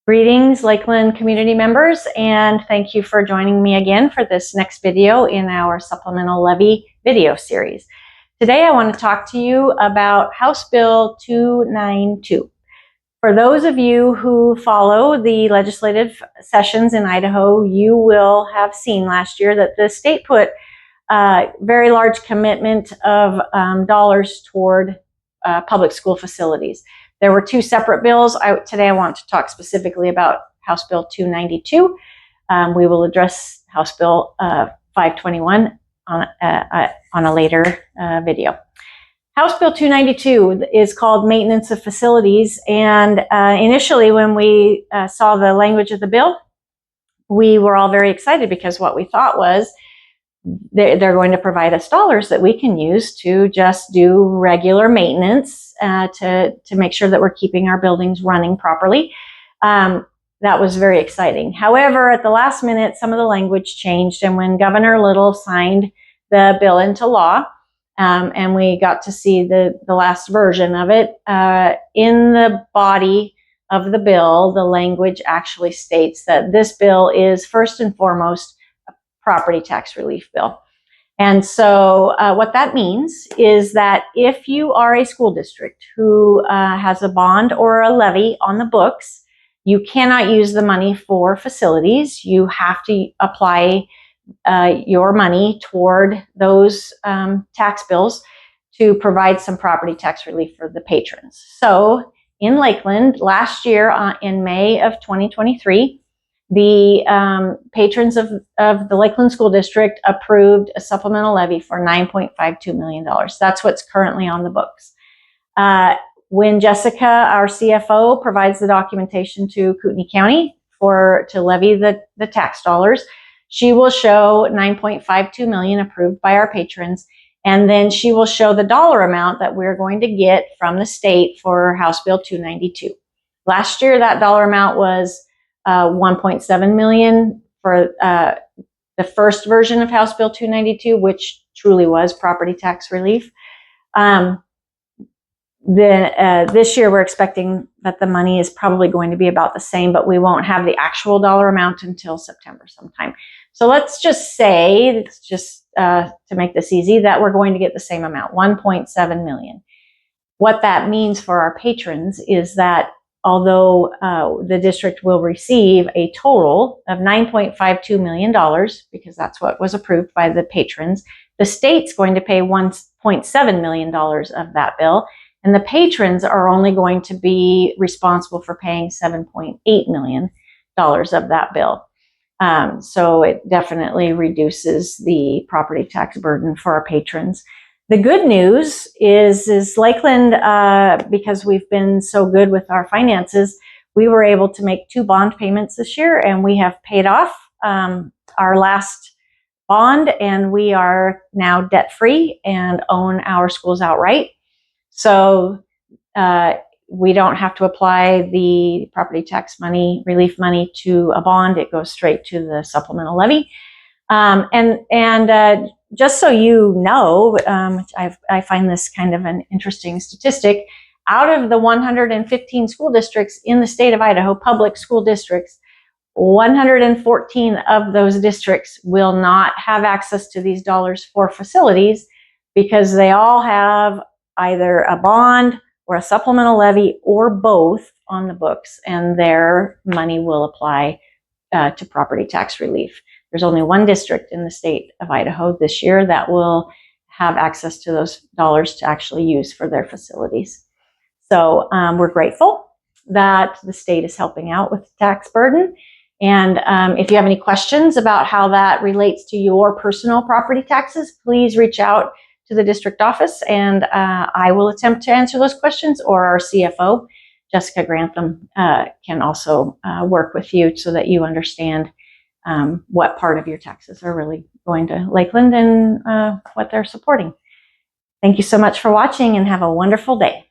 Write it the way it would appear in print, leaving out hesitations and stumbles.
Greetings, Lakeland community members, and thank you for joining me again for this next video in our supplemental levy video series. Today I want to talk to you about House Bill 292. For those of you who follow the legislative sessions in Idaho, you will have seen last year that the state put a very large commitment of dollars toward public school facilities. There were two separate bills. Today I want to talk specifically about House Bill 292. We will address House Bill 521 on a later video. House Bill 292 is called Maintenance of Facilities, and initially when we saw the language of the bill, we were all very excited because what we thought was they're going to provide us dollars that we can use to just do regular maintenance to make sure that we're keeping our buildings running properly. That was very exciting. However, at the last minute, some of the language changed, and when Governor Little signed the bill into law, and we got to see the last version of it, in the body of the bill, the language actually states that this bill is first and foremost property tax relief bill. And so what that means is that if you are a school district who has a bond or a levy on the books, you cannot use the money for facilities. You have to apply your money toward those tax bills to provide some property tax relief for the patrons. So in Lakeland, last year in May of 2023, the patrons of the Lakeland School District approved a supplemental levy for $9.52 million. That's what's currently on the books. When Jessica, our CFO, provides the documentation to Kootenai County to levy the tax dollars, she will show $9.52 million approved by our patrons, and then she will show the dollar amount that we're going to get from the state for House Bill 292. Last year, that dollar amount was $1.7 million for the first version of House Bill 292, which truly was property tax relief. This year we're expecting that the money is probably going to be about the same, but we won't have the actual dollar amount until September sometime. So let's just say, to make this easy, that we're going to get the same amount, $1.7 million. What that means for our patrons is that although the district will receive a total of $9.52 million, because that's what was approved by the patrons, the state's going to pay $1.7 million of that bill, and the patrons are only going to be responsible for paying $7.8 million of that bill. So it definitely reduces the property tax burden for our patrons. The good news is Lakeland, because we've been so good with our finances, we were able to make 2 bond payments this year, and we have paid off our last bond, and we are now debt-free and own our schools outright. So we don't have to apply the property tax money, relief money, to a bond. It goes straight to the supplemental levy. Just so you know, I find this kind of an interesting statistic. Out of the 115 school districts in the state of Idaho, public school districts, 114 of those districts will not have access to these dollars for facilities because they all have either a bond or a supplemental levy or both on the books, and their money will apply to property tax relief. There's only one district in the state of Idaho this year that will have access to those dollars to actually use for their facilities. So we're grateful that the state is helping out with the tax burden. And if you have any questions about how that relates to your personal property taxes, please reach out to the district office, and I will attempt to answer those questions, or our CFO, Jessica Grantham, can also work with you so that you understand what part of your taxes are really going to Lakeland and what they're supporting. Thank you so much for watching, and have a wonderful day.